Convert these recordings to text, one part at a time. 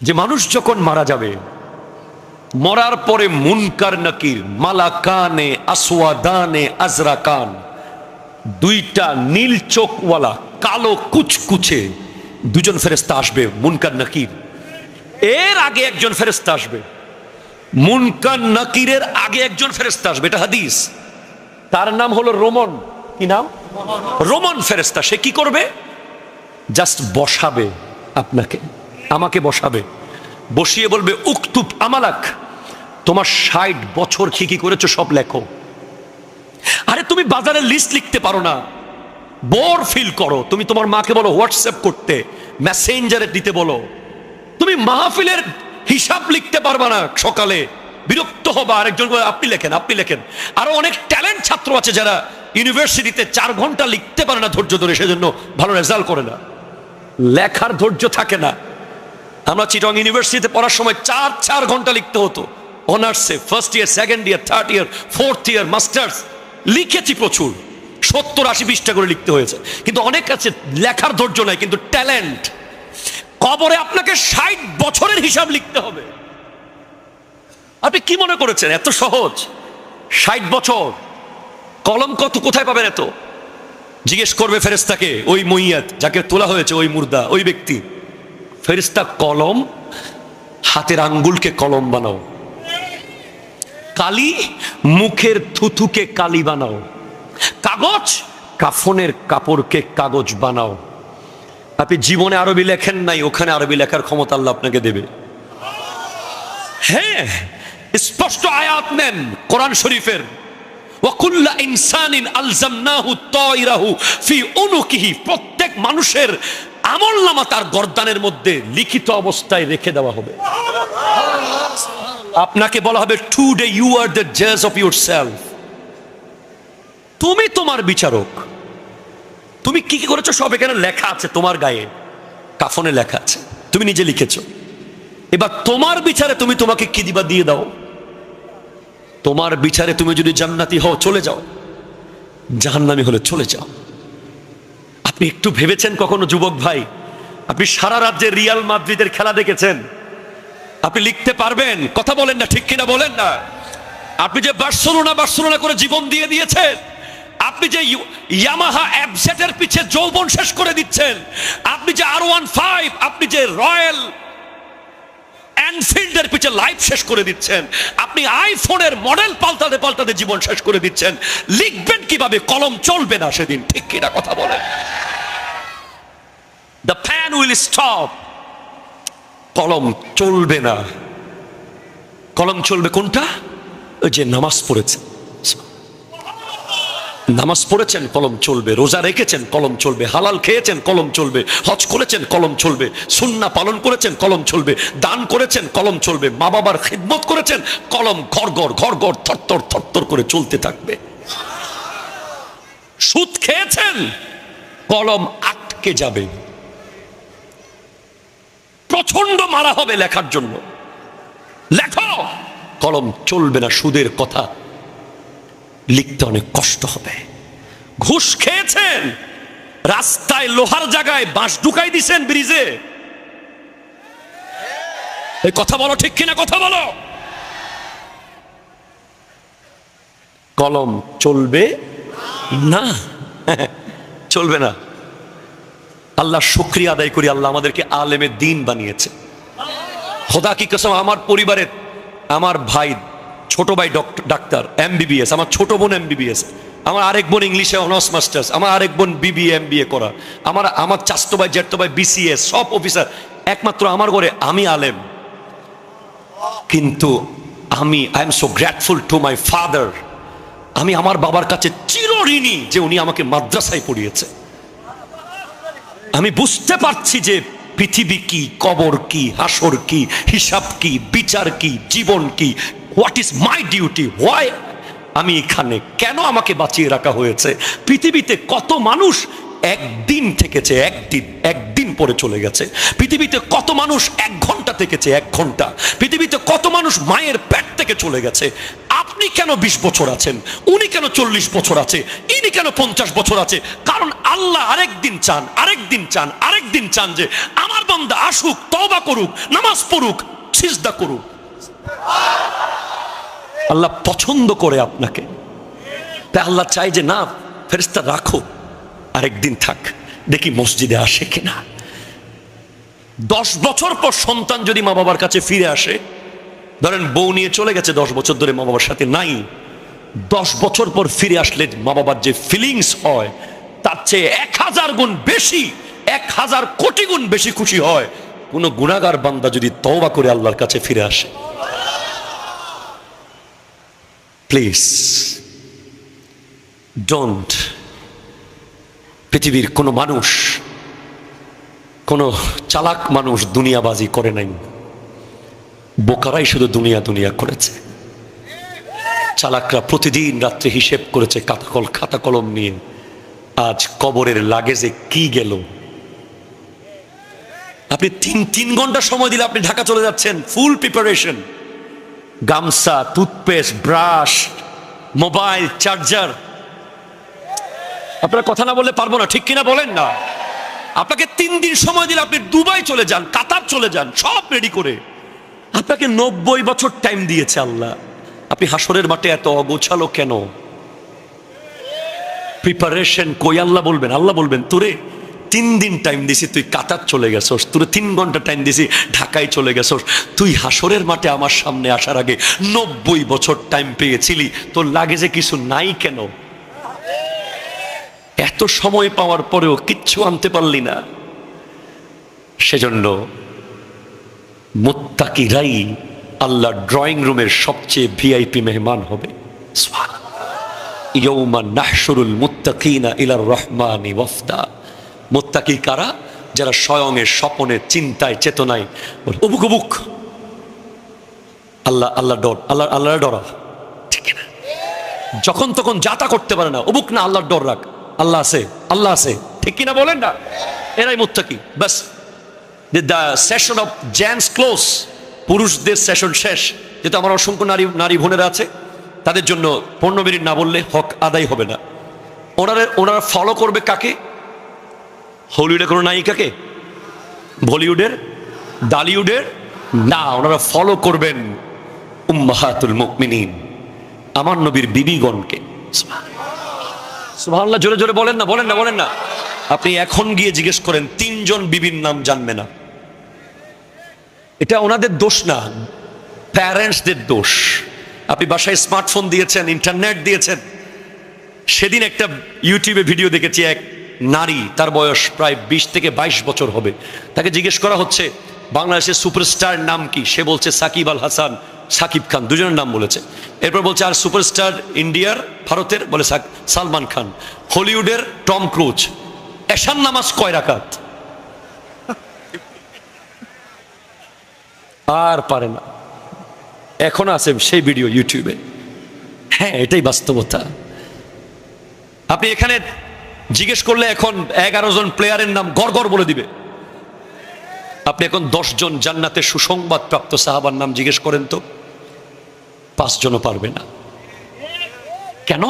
যে মানুষ যখন মারা যাবে, মরার পরে মুনকার নাকির, মালাকানে আসওয়াদানে আজরাকান, দুইটা নীল চোখওয়ালা কালো কুচকুচে দুজন ফেরেশতা আসবে, মুনকার নাকির। এর আগে একজন ফেরেশতা আসবে, মুনকার নাকিরের আগে একজন ফেরেশতা আসবে, এটা হাদিস। তার নাম হলো রোমন। কি নাম? রোমন ফেরেশতা। সে কি করবে? জাস্ট বসাবে আপনাকে, আমাকে বসাবে, বসিয়ে বলবে উকতুব আমালাক, তোমার 60 বছর কি কি করেছো সব লেখো। আরে তুমি বাজারের লিস্ট লিখতে পারো না, বোর ফিল করো, তুমি তোমার মাকে বলো হোয়াটসঅ্যাপ করতে, মেসেঞ্জারে দিতে বলো। তুমি মাহফিলের হিসাব লিখতে পারবা না, সকালে বিরক্ত হবা, আরেকজন আপনি লেখেন, আপনি লেখেন। আরো অনেক ট্যালেন্ট ছাত্র আছে যারা ইউনিভার্সিটিতে 4 ঘন্টা লিখতে পারে না ধৈর্য ধরে, সেজন্য ভালো রেজাল্ট করে না, লেখার ধৈর্য থাকে না। আমরা চিটং ইউনিভার্সিটিতে পড়ার সময় 4 ঘন্টা লিখতে হতো, অনার্সে, first year, second year, third year, fourth year, masters, লিখেছি প্রচুর, 70-80 পৃষ্ঠা করে লিখতে হয়েছে। কিন্তু অনেক আছে লেখার ধৈর্য নাই, কিন্তু ট্যালেন্ট। কবরে আপনাকে 60 বছরের হিসাব লিখতে হবে। আপনি কি মনে করেছেন এত সহজ? 60 বছর, কলম কত, কোথায় পাবেন এত? জিজ্ঞেস করবে ফেরেশতাকে, ওই মইয়াত যাকে তোলা হয়েছে, ওই মুর্দা, ওই ব্যক্তি। ফেরেশতা কলম, হাতের আঙ্গুলকে কলম বানাও, কালি, মুখের থুথুকে কালি বানাও, কাগজ, কাফনের কাপড়কে কাগজ বানাও। আপনি জীবনে আরবি লেখেন নাই, ওখানে আরবি লেখার ক্ষমতা আল্লাহ আপনাকে দেবে। হ্যাঁ, স্পষ্ট আয়াত নেন কোরআন শরীফের, ওয়াকুল্লা ইনসানিন আলজামনাহু তায়রাহু ফি উনুকিহি, প্রত্যেক মানুষের আমলনামা তার গর্দানের মধ্যে লিখিত অবস্থায় রেখে দেওয়া হবে। আপনাকে বলা হবে টুডে ইউ আর দ্য জাজ অফ ইয়োরসেলফ, তুমি তোমার বিচারক। তুমি কি কি করেছো সব এখানে লেখা আছে, তোমার গায়ে কাফনে লেখা আছে, তুমি নিজে লিখেছো। এবার তোমার বিচারে তুমি তোমাকে কি দিবা দিয়ে দাও। তোমার বিচারে তুমি যদি জান্নাতি হও চলে যাও, জাহান্নামী হলে চলে যাও। আপনি একটু ভেবেছেন কখনো যুবক ভাই, আপনি সারা রাজ্যে রিয়াল মাদ্রিদের খেলা দেখেছেন? আপনি লিখতে পারবেন? কথা বলেন না, ঠিক কিনা বলেন না? আপনি যে বার্সেলোনা করে জীবন দিয়ে দিয়েছেন, আপনি যে ইয়ামাহা এফজেডের পিছে যৌবন শেষ করে দিচ্ছেন, আপনি যে R15, আপনি যে রয়্যাল এনফিল্ডের পিছে লাইফ শেষ করে দিচ্ছেন, আপনি আইফোনের মডেল পাল্টাতে জীবন শেষ করে দিচ্ছেন, লিখবেন কিভাবে? কলম চলবে না সেদিন, ঠিক কিনা কথা বলেন? দ্য ফ্যান উইল স্টপ, কলম চলবে না। কলম চলবে কোনটা? ওই যে নামাজ পড়েছেন, নামাজ পড়েছেন, কলম চলবে। রোজা রেখেছেন, কলম চলবে। হালাল খেয়েছেন, কলম চলবে। হজ করেছেন, কলম চলবে। সুন্নাহ পালন করেছেন, কলম চলবে। দান করেছেন, কলম চলবে। মা বাবার খিদমত করেছেন, কলম ঘর ঘর থরথর করে চলতে থাকবে। সুদ খেয়েছেন, কলম আটকে যাবে। প্রচন্ড মারা হবে লেখার জন্য, লেখো, কলম চলবে না। সুদের কথা লিখতে অনেক কষ্ট হবে। ঘুষ খেয়েছেন, রাস্তায় লোহার জায়গায় বাঁশ ঢুকাই দিছেন ব্রিজে, এই কথা বলো, ঠিক কিনা কথা বলো? কলম চলবে না, চলবে না। আল্লাহ শুকরিয়া আদায় করি, আল্লাহ আমাদেরকে আলেমে দ্বীন বানিয়েছে। খোদা কি কসম, আমার পরিবারের, আমার ভাই, ছোট ভাই ডাক্তার MBBS, আমার ছোট বোন MBBS, আমার আরেক বোন ইংলিশে অনার্স মাস্টার্স, আমার আরেক বোন BBA MBA করা, আমার চাচতো ভাই জ্যাঠতো ভাই BCS, সব অফিসার। একমাত্র আমার ঘরে আমি আলেম। কিন্তু I am so grateful to my father. আমি আমার বাবার কাছে চিরঋণী যে উনি আমাকে মাদ্রাসায় পড়িয়েছে। আমি বুঝতে পারছি যে পৃথিবী কি, কবর কি, হাসর কি, হিসাব কি, বিচার কি, জীবন কি। What is my duty? Why আমি এখানে, কেন আমাকে বাঁচিয়ে রাখা হয়েছে? পৃথিবীতে কত মানুষ একদিন থেকেছে, একদিন পরে চলে গেছে। পৃথিবীতে কত মানুষ 1 ঘন্টা থেকেছে, 1 ঘন্টা। পৃথিবীতে কত মানুষ মায়ের পেট থেকে চলে গেছে। আপনি আপনি কেন 20 বছর আছেন, উনি কেন 40 বছর আছে, ইনি কেন 50 বছর আছে? কারণ আল্লাহ আরেকদিন চান, আরেকদিন চান, আরেকদিন চান যে আমার বান্দা আসুক, তওবা করুক, নামাজ পড়ুক, সিজদা করুক। আল্লাহ পছন্দ করে আপনাকে, তাই আল্লাহ চাই যে না, ফেরেশতা রাখো, আরেকদিন থাক, দেখি মসজিদে আসে কিনা। 10 বছর পর সন্তান যদি মা বাবার কাছে ফিরে আসে, ধরেন বউ নিয়ে চলে গেছে 10 বছর ধরে মা বাবার সাথে নাই, 10 বছর পর ফিরে আসলে মা বাবার যে ফিলিংস হয় তার চেয়ে 1000 গুণ বেশি, 1000 কোটি গুণ বেশি খুশি হয় কোন গুনাহগার বান্দা যদি তওবা করে আল্লাহর কাছে ফিরে আসে। Please don't. পৃথিবীর কোন মানুষ, কোন চালাক মানুষ দুনিয়াবাজি করে নাই, বোকারাই শুধু দুনিয়া দুনিয়া করেছে। চালাকরা প্রতিদিন রাত্রে হিসেব করেছে খাতা কলম নিয়ে, আজ কবরের লাগেজে কি গেল। আপনি তিন ঘন্টা সময় দিলে আপনি ঢাকা চলে যাচ্ছেন, ফুল প্রিপারেশন, গামছা, টুথপেস্ট, ব্রাশ, মোবাইল, চার্জার। আপনারা কথা না বললে পারবো না, ঠিক কিনা বলেন না? আপনাকে 3 দিন সময় দিলে আপনি দুবাই চলে যান, কাতার চলে যান, সব রেডি করে। আপনাকে 90 বছর টাইম দিয়েছে আল্লাহ, আপনি হাসরের মাঠে এত অগোছালো কেন? প্রিপারেশন কই? আল্লাহ বলবেন, আল্লাহ বলবেন তোরে 3 দিন টাইম দিছি, তুই কাতার চলে গেছস, তোরে 3 ঘন্টা টাইম দিছি, ঢাকায় চলে গেছস, তুই হাসরের মাঠে আমার সামনে আসার আগে 90 বছর টাইম পেয়েছিলি, তোর লাগেজে কিছু নাই কেন? এত সময় পাওয়ার পরেও কিচ্ছু আনতে পারলি না। সেজন্য মুত্তাকিরাই আল্লাহ ড্রয়িং রুমের সবচেয়ে ভিআইপি মেহমান হবে। ইয়াউমা নাহশুরুল মুত্তাকিনা ইলার রহমানি ওয়াফদা। মুত্তাকি কারা? যারা স্বয়ংের স্বপনে, চিন্তায়, চেতনায় উবুক উবুক আল্লাহ আল্লাহ ডর, আল্লাহ আল্লাহ ডরা, ঠিক না? যখন তখন যাতা করতে পারে না, উবুক না, আল্লাহর ডর রাখ, আল্লাহ আছে, আল্লাহ আছে, ঠিক কিনা বলেন না? এরাই মুত্তাকি। বাস, the session of gents close, পুরুষদের সেশন শেষ। যেহেতু আমার অসংখ্য নারী বোনেরা আছে, তাদের জন্য 15 মিনিট না বললে হক আদায় হবে না। ওনারা ফলো করবে কাকে? হলিউডের কোনো নায়িকাকে? বলিউডের, ডালিউডের না, ওনারা ফলো করবেন উম্মাহাতুল মুমিনিন, আমার নবীর বিবিগণকে। সুবহানাল্লাহ, জোরে জোরে বলেন না, বলেন না, বলেন না। আপনি এখন গিয়ে জিজ্ঞেস করেন, 3 জন বিবির নাম জানবে না। এটা ওনাদের দোষ না, প্যারেন্টসদের দোষ। আপনি বাসায় স্মার্টফোন দিয়েছেন, ইন্টারনেট দিয়েছেন। সেদিন একটা ইউটিউবে ভিডিও দেখেছি, এক নারী, তার বয়স প্রায় 20 থেকে 22 বছর হবে, তাকে জিজ্ঞেস করা হচ্ছে বাংলাদেশের সুপারস্টার নাম কি? সে বলছে সাকিব আল হাসান, সাকিব খান, দুজনের নাম বলেছে। এরপর বলছে আর সুপারস্টার ইন্ডিয়ার, ভারতের, বলে সালমান খান। হলিউডের টম ক্রুজ। এশার নামাজ কয় রাকাত? আর পারে না। এখন আছে সেই ভিডিও ইউটিউবে। হ্যাঁ, এটাই বাস্তবতা। আপনি এখানে জিজ্ঞেস করলে এখন 11 জন প্লেয়ারের নাম গড় বলে দিবে। আপনি এখন 10 জন জান্নাতের সুসংবাদ প্রাপ্ত সাহাবার নাম জিজ্ঞেস করেন তো, 5 জনও পারবে না। কেন?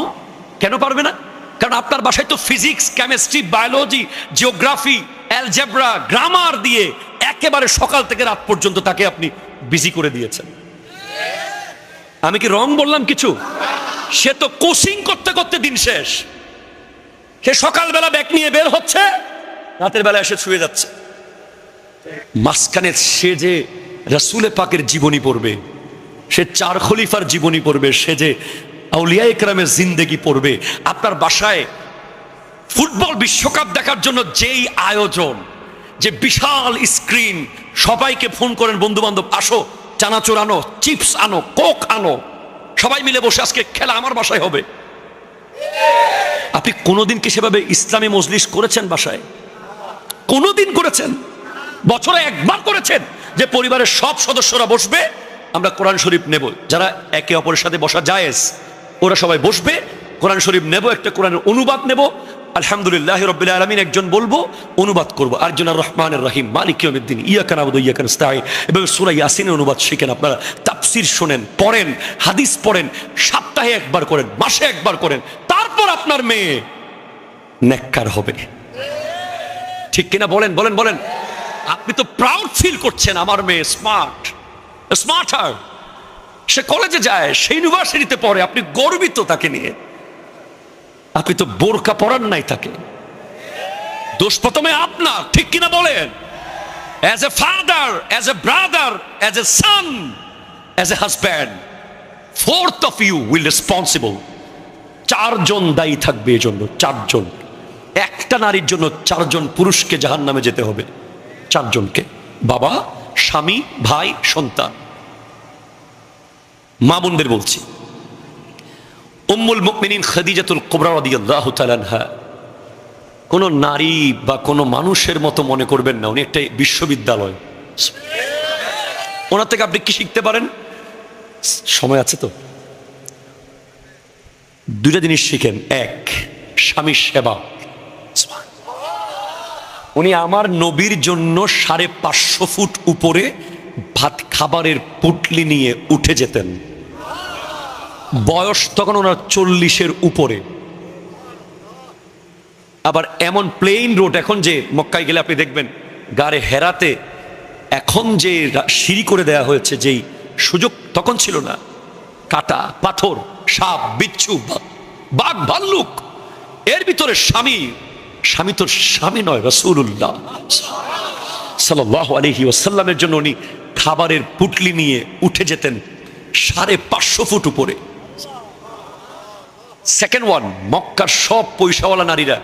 কেন পারবে না? কারণ আপনার বাসায় তো physics, chemistry, biology, geography, algebra, grammar দিয়ে একেবারে সকাল থেকে রাত পর্যন্ত তাকে আপনি বিজি করে দিয়েছেন। আমি কি রং বললাম কিছু? সে তো কোচিং করতে করতে দিন শেষ। সে সকালবেলা ব্যাগ নিয়ে বের হচ্ছে, রাতের বেলা এসে শুয়ে যাচ্ছে। মাঝখানে সে যে রাসূলে পাকের জীবনী পড়বে, সে 4 খলিফার জীবনী পড়বে, সে যে আউলিয়া ইকরামের জিন্দেগি পড়বে। আপনার বাসায় ফুটবল বিশ্বকাপ দেখার জন্য যেই আয়োজন, যে বিশাল স্ক্রিন, সবাইকে ফোন করেন, বন্ধু বান্ধব আসো, চানাচুর আনো, চিপস আনো, কোক আনো, সবাই মিলে বসে আজকে খেলা আমার বাসায় হবে। আপনি কোনোদিন কি সেভাবে ইসলামী মজলিস করেছেন বাসায়? কোনোদিন করেছেন? বছরে একবার করেছেন যে পরিবারের সব সদস্যরা বসবে, আমরা কোরআন শরীফ নেব, যারা একে অপরের সাথে বসা জায়েজ ওরা সবাই বসবে, কোরআন শরীফ নেব, একটা কোরআনের অনুবাদ নেব, আলহামদুলিল্লাহ রাব্বিল আলামিন একজন বলবো, অনুবাদ করবো, আরেকজন আর রহমানির রহিম মালিক ইয়াউমিদ্দিন ইয়াকা না'বুদু ওয়া ইয়াকা নাস্তাঈন, এবং সূরা ইয়াসিনের অনুবাদ শিখেন আপনারা। তাফসির শোনেন, পড়েন, হাদিস পড়েন, সপ্তাহে একবার করেন, মাসে একবার করেন, তারপর আপনার মেয়ে নেককার হবে। ঠিক কিনা বলেন বলেন বলেন। আপনি তো প্রাউড ফিল করছেন, আমার মেয়ে স্মার্টার, সে কলেজে যায়, সে ইউনিভার্সিটিতে পড়ে, আপনি গর্বিত তাকে নিয়ে। আপনি তো বোরকা পরান নাই তাকে। দোষ প্রথমে আপনার, ঠিক কিনা বলেন। As a father, as a brother, as a son, as a husband, fourth of you will responsible. 4 জন দায়ী থাকবে এজন্য, 4 জন। একটা নারীর জন্য 4 জন পুরুষকে জাহান্নামে যেতে হবে, 4 জনকে, বাবা, স্বামী, ভাই, সন্তান। মা বোনদের বলছি, উম্মুল মুমিনিন খাদিজাতুল কুবরা রাদিয়াল্লাহু তাআলা আনহা কোন নারী বা কোন মানুষের মতো মনে করবেন না, উনি একটা বিশ্ববিদ্যালয়। ওনার থেকে আপনি কি শিখতে পারেন? সময় আছে তো, 2টা জিনিস শিখেন। 1, স্বামীর সেবা। উনি আমার নবীর জন্য 550 ফুট উপরে ভাত খাবারের পুটলি নিয়ে উঠে যেতেন। বয়স তখন ওনার 40-এর উপরে। আবার এমন প্লেন রোড, এখন যে মক্কায় গেলে আপনি দেখবেন গারে হেরাতে এখন যে সিঁড়ি করে দেয়া হয়েছে, যেই সুযোগ তখন ছিল না। কাটা পাথর, সাপ, বিচ্ছু, বাঘ, ভাল্লুক, এর ভিতরে স্বামী তোর স্বামী নয়, রাসূলুল্লাহ সাল্লাল্লাহু আলাইহি ওয়াসাল্লামের জন্য উনি খাবারের পুটলি নিয়ে উঠে যেতেন 550 ফুট উপরে। সেকেন্ড ওয়ান, মক্কার সব পয়সাওয়ালা নারীরা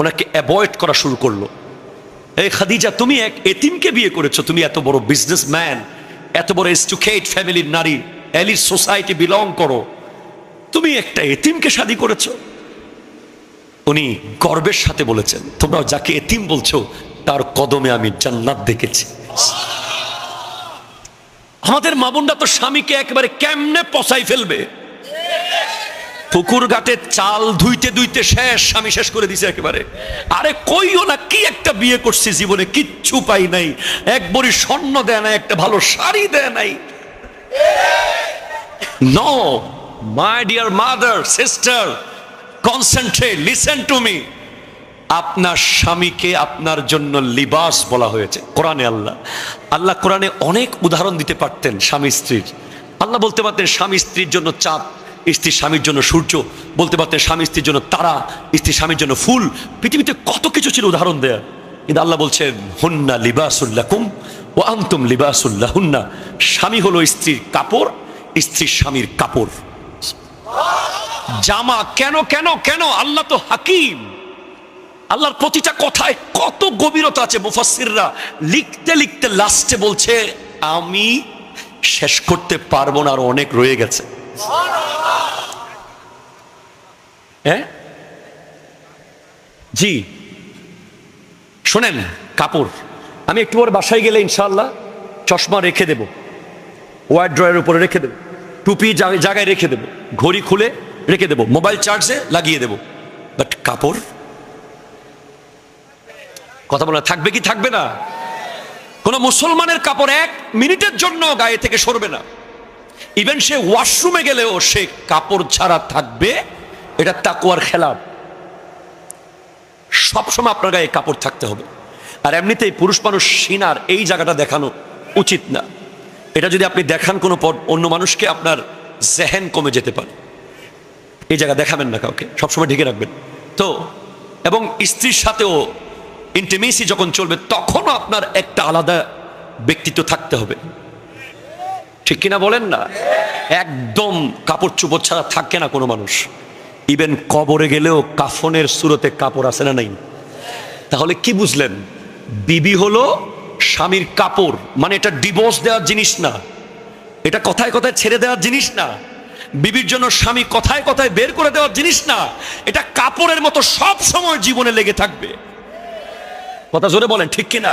ওনাকে অ্যাভয়েড করা শুরু করলো। এই খাদিজা, তুমি এক এতিমকে বিয়ে করেছো, তুমি এত বড় বিজনেসম্যান, এত বড় এডুকেটেড ফ্যামিলির নারী, এলিট সোসাইটি বিলং করো, তুমি একটা এতিমকে শাদী করেছো। উনি গর্বের সাথে বলেছেন, তোমরা যাকে এতিম বলছো তার কদমে আমি জান্নাত দেখেছি। আমাদের মা বোনরা তো স্বামীকে একেবারে কেমনে পচাই ফেলবে। পুকুর ঘাটে চাল ধুইতে ধুইতে শেষ, স্বামী শেষ করে দিছে একেবারে। আরে কইও না, কি একটা বিয়ে করছি, জীবনে কিচ্ছু পাই নাই, এক বড়ি স্বর্ণ দেয় নাই, একটা ভালো শাড়ি দেয় নাই। No, my dear mother, sister, concentrate, listen to me. আপনার স্বামীকে আপনার জন্য লিবাস বলা হয়েছে কোরআনে। আল্লাহ কোরআনে অনেক উদাহরণ দিতে পারতেন স্বামী স্ত্রীর। আল্লাহ বলতে পারতেন স্বামী স্ত্রীর জন্য চাঁদ, স্ত্রী স্বামীর জন্য সূর্য, বলতে পারতেন স্বামী স্ত্রীর জন্য তারা, স্ত্রী স্বামীর জন্য ফুল। পৃথিবীতে কত কিছু ছিল উদাহরণ দেয়া, কিন্তু আল্লাহ বলছেন হুন্না লিবাসুল লাকুম ওয়া আনতুম লিবাসুল লাহুন্না। স্বামী হলো স্ত্রীর কাপড়, স্ত্রী স্বামীর কাপড়, জামা। কেন কেন কেন? আল্লাহ তো হাকিম। আল্লাহর প্রতিটা কথায় কত গভীরতা আছে। মুফাসসিররা লিখতে লিখতে লাস্টে বলছে আমি শেষ করতে পারবো না, আর অনেক রয়ে গেছে। হ্যাঁ জি, শোনেন, কাপড় আমি একটু পরে বাসায় গেলে ইনশাআল্লাহ চশমা রেখে দেব, ওয়াইড ড্রয়ের উপরে রেখে দেব, টুপি জায়গায় রেখে দেব, ঘড়ি খুলে রেখে দেব, মোবাইল চার্জে লাগিয়ে দেব। বাট কাপড়, কথা বলা থাকবে কি থাকবে না? কোন মুসলমানের কাপড় 1 মিনিটের জন্য গায়ে থেকে সরবে না। ইভেন সে ওয়াশরুমে গেলেও সে কাপড় ছাড়া থাকবে। এটা তাকওয়ার খেলাফ। সবসময় আপনার গায়ে কাপড় থাকতে হবে। আর এমনিতেই পুরুষ মানুষ সিনার এই জায়গাটা দেখানো উচিত না। এটা যদি আপনি দেখান কোনো অন্য মানুষকে, আপনার জেহেন কমে যেতে পারে। এই জায়গা দেখাবেন না কাউকে, সবসময় ঢেকে রাখবেন। তো এবং স্ত্রীর সাথেও ইন্টিমেসি যখন চলবে, তখনও আপনার একটা আলাদা ব্যক্তিত্ব থাকতে হবে। ঠিক কিনা বলেন না? একদম কাপড় চোপড় ছাড়া থাকে না কোনো মানুষ। ইভেন কবরে গেলেও কাফনের সুরতে কাপড় আছে না নাই? তাহলে কি বুঝলেন? বিবি হলো স্বামীর কাপড়, মানে এটা ডিভোর্স দেওয়ার জিনিস না, এটা কথায় কথায় ছেড়ে দেওয়ার জিনিস না, বিবির জন্য স্বামী কথায় কথায় বের করে দেওয়ার জিনিস না। এটা কাপড়ের মতো সব সময় জীবনে লেগে থাকবে। কথা জোরে বলেন, ঠিক কিনা?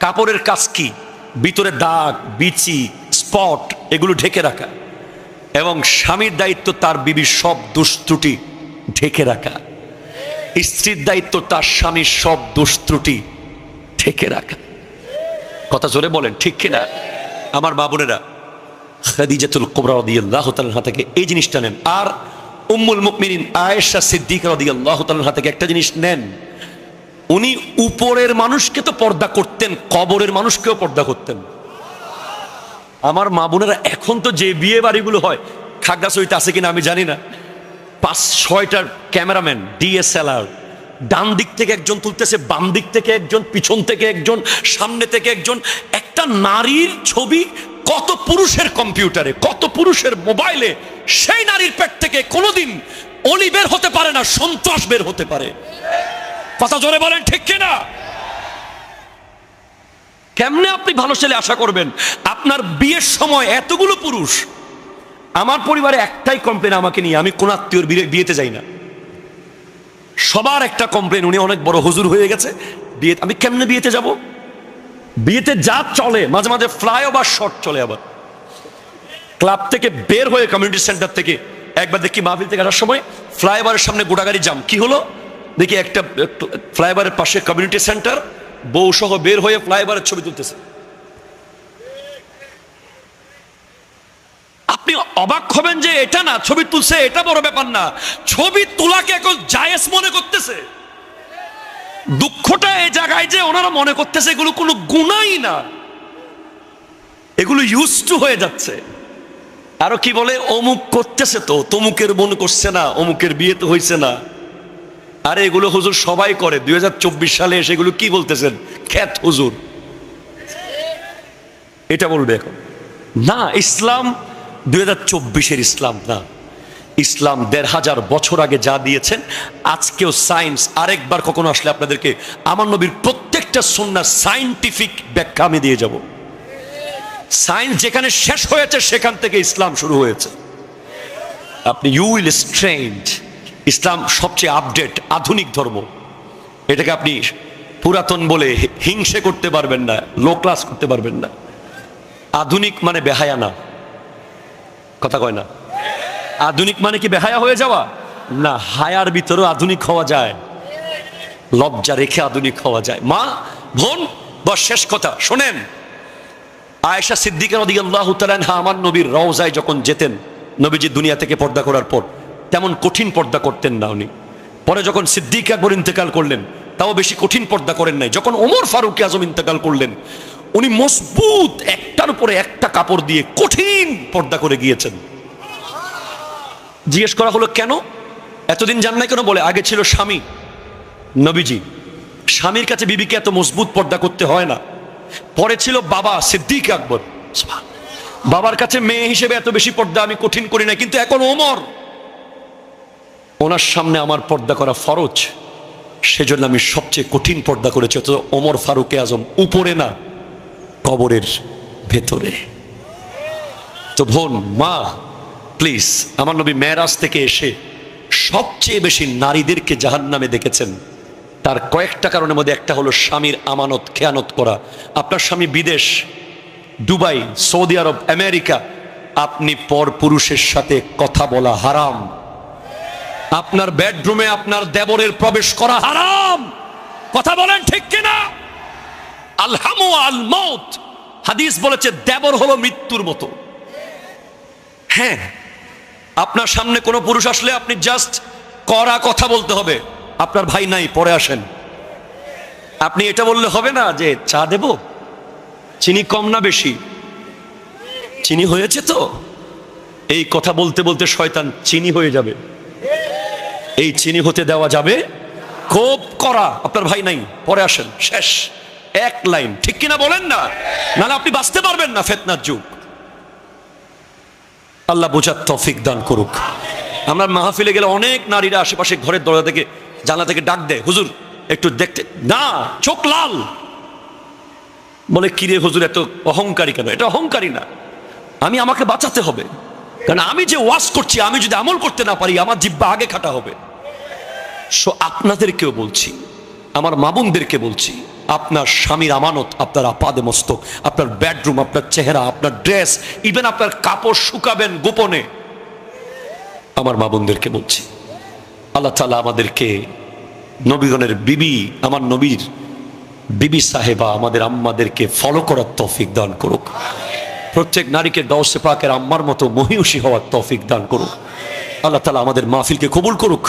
কাপড়ের কাজ কি? ভিতরে দাগ, বিচি, স্পট এগুলো ঢেকে রাখা, এবং স্বামীর দায়িত্ব তার বিবির সব দোষ ত্রুটি ঢেকে রাখা। স্ত্রীর দায়িত্ব তার স্বামীর সব দোষ ত্রুটি ঢেকে রাখা। কথা জোরে বলেন, ঠিক কিনা? আমার মা বোনেরা, খাদিজাতুল কুবরা রাদিয়াল্লাহু তাআলা থেকে এই জিনিসটা নেন। আর উম্মুল মুমিনিন আয়েশা সিদ্দিকা রাদিয়াল্লাহু তাআলা থেকে একটা জিনিস নেন, উনি উপরের মানুষকে তো পর্দা করতেন, কবরের মানুষকেও পর্দা করতেন। আমার মা বোনেরা এখন তো যে বিয়ে বাড়িগুলো হয়, খাগড়াছড়িতে আছে কিনা আমি জানি না, 5-6টা ক্যামেরাম্যান ডিএসএলআর, ডান দিক থেকে একজন তুলতেছে, বাম দিক থেকে একজন, পিছন থেকে একজন, সামনে থেকে একজন। একটা নারীর ছবি কত পুরুষের কম্পিউটারে, কত পুরুষের মোবাইলে, সেই নারীর পেট থেকে কোনোদিন অলি বের হতে পারে না, সন্ত্রাস বের হতে পারে। কথা জোরে বলেন ঠিক কিনা? কেমনে আপনি ভালো ছেলে আশা করবেন? আপনার বিয়ের সময় এতগুলো পুরুষ। আমার পরিবারে একটাই কমপ্লেন আমাকে নিয়ে, আমি কোন আত্মীয়র বিয়েতে যাই না। সবার একটা কমপ্লেন, উনি অনেক বড় হুজুর হয়ে গেছে, বিয়ে আমি কেমনে বিয়েতে যাব? বিয়েতে যা চলে, মাঝে মাঝে ফ্লাইওভার শট চলে। আবার ক্লাব থেকে বের হয়ে কমিউনিটি সেন্টার থেকে একবার দেখি মাহফিল থেকে আসার সময় ফ্লাইওভারের সামনে গোটাগাড়ি জাম। কি হলো দেখি, একটা ফ্লাইওভারের পাশে কমিউনিটি সেন্টার, বউ সহ বের হয়ে ফ্লাইওভারের ছবি তুলতেছে। আপনি অবাক হবেন যে এটা না ছবি তুলছে, এটা বড় ব্যাপার না, ছবি তোলাকে এখন জায়েজ মনে করতেছে। দুঃখটা এই জায়গায় যে ওনারা মনে করতেছে এগুলো কোনো গুনাহই না, এগুলো ইউজ টু হয়ে যাচ্ছে। আরো কি বলে, অমুক করতেছে তো, তমুকের বোন করছে না, অমুকের বিয়ে তো হয়েছে না। আরে এগুলো হুজুর সবাই করে। 2024 সালে এসে এগুলো কি বলতেছেন? খ্যাত হুজুর এটা বলবে এখন না। ইসলাম 2024-এর ইসলাম না। ইসলাম 1500 বছর আগে যা দিয়েছেন, আজকেও সায়েন্স, আরেকবার কখনো আসলে আপনাদেরকে আমার নবীর প্রত্যেকটা সুন্নাহ সায়েন্টিফিক ব্যাখ্যা আমি দিয়ে যাব। সায়েন্স যেখানে শেষ হয়েছে সেখান থেকে ইসলাম শুরু হয়েছে। আপনি ইউ উইল স্ট্রেঞ্জ, ইসলাম সবচেয়ে আপডেট আধুনিক ধর্ম। এটাকে আপনি পুরাতন বলে হিংসে করতে পারবেন না, লো ক্লাস করতে পারবেন না। আধুনিক মানে বেহায়া না, কথা কয় না। আধুনিক মানে কি বেহায়া হয়ে যাওয়া না, হায়ার ভিতরেও আধুনিক হওয়া যায়, লজ্জা রেখে আধুনিক হওয়া যায়। মা বোন, বস শেষ কথা শোনেন। আয়েশা সিদ্দিকা রাদিয়াল্লাহু তাআলা আনহা আমার নবীর রওজায় যখন যেতেন, নবীজি দুনিয়া থেকে পর্দা করার পর তেমন কঠিন পর্দা করতেন না উনি। পরে যখন সিদ্দিক আকবর ইন্তেকাল করলেন, তাও বেশি কঠিন পর্দা করেন নাই। যখন ওমর ফারুক আজম ইন্তেকাল করলেন, উনি মজবুত একটার উপরে একটা কাপড় দিয়ে কঠিন পর্দা করে গিয়েছেন। জিজ্ঞেস করা হলো কেন এতদিন যান নাই কেন? বলে আগে ছিল স্বামী নবীজি, স্বামীর কাছে বিবিকে এত মজবুত পর্দা করতে হয় না। পরে ছিল বাবা সিদ্দিক আকবর, বাবার কাছে মেয়ে হিসেবে এত বেশি পর্দা আমি কঠিন করি না। কিন্তু এখন ওমর, ওনার সামনে আমার পর্দা করা ফরজ, সেজন্য আমি সবচেয়ে কঠিন পর্দা করেছি। তো ওমর ফারুক আজম উপরে না, কবরের ভেতরে। তো বোন, মা, প্লিজ, আমার নবী মেরাজ থেকে এসে সবচেয়ে বেশি নারীদেরকে জাহান্নামে দেখেছেন। তার কয়েকটা কারণের মধ্যে একটা হলো স্বামীর আমানত খেয়ানত করা। আপনার স্বামী বিদেশ, দুবাই, সৌদি আরব, আমেরিকা, আপনি পর পুরুষের সাথে কথা বলা হারাম। আপনার বেডরুমে আপনার দেবরের প্রবেশ করা হারাম। কথা বলেন ঠিক কিনা? আলহামু আল মউত, হাদিস বলেছে দেবর হলো মৃত্যুর মতো। হ্যাঁ, আপনার সামনে কোনো পুরুষ আসলে আপনি জাস্ট কড়া কথা বলতে হবে, আপনার ভাই নাই পরে আসেন। আপনি এটা বললে হবে না যে চা দেব, চিনি কম না বেশি, চিনি হয়েছে তো। এই কথা বলতে বলতে শয়তান চিনি হয়ে যাবে, এই চিনি হতে দেওয়া যাবে। খুব কড়া, আপনার ভাই নাই পরে আসেন, শেষ এক লাইন, ঠিক কিনা বলেন না? নাহলে আপনি বাঁচতে পারবেন না, ফিতনার যুগ। আল্লাহ বোঝার তৌফিক দান করুক। আমরা মাহফিলে গেলে অনেক নারীরা আশেপাশে ঘরের দরজা থেকে, জানলা থেকে ডাক দেয়, হুজুর একটু দেখতে, না চোখ লাল, বলে কিরে হুজুর এত অহংকারী কেন? এটা অহংকারী না, আমি আমাকে বাঁচাতে হবে। কারণ আমি যে ওয়াজ করছি, আমি যদি আমল করতে না পারি, আমার জিহ্বা আগে কাটা হবে। সো আপনাদেরকেও বলছি, আমার মা বোনদেরকে বলছি, আপনার স্বামীর আমানত আপনার আপাদে মস্তক, আপনার বেডরুম, আপনার চেহারা, আপনার ড্রেস, ইভেন আপনার কাপড় শুকাবেন গোপনে। আমার মা বোনদেরকে বলছি, আল্লাহ তাআলা আমাদেরকে নবীগণের বিবি, আমার নবীর বিবি সাহেবা, আমাদের আম্মাদেরকে ফলো করার তৌফিক দান করুক। প্রত্যেক নারীকে গাউসে পাকের আম্মার মতো মহিষী হওয়ার তৌফিক দান করুক। আল্লাহ তাআলা আমাদের মাহফিলকে কবুল করুক।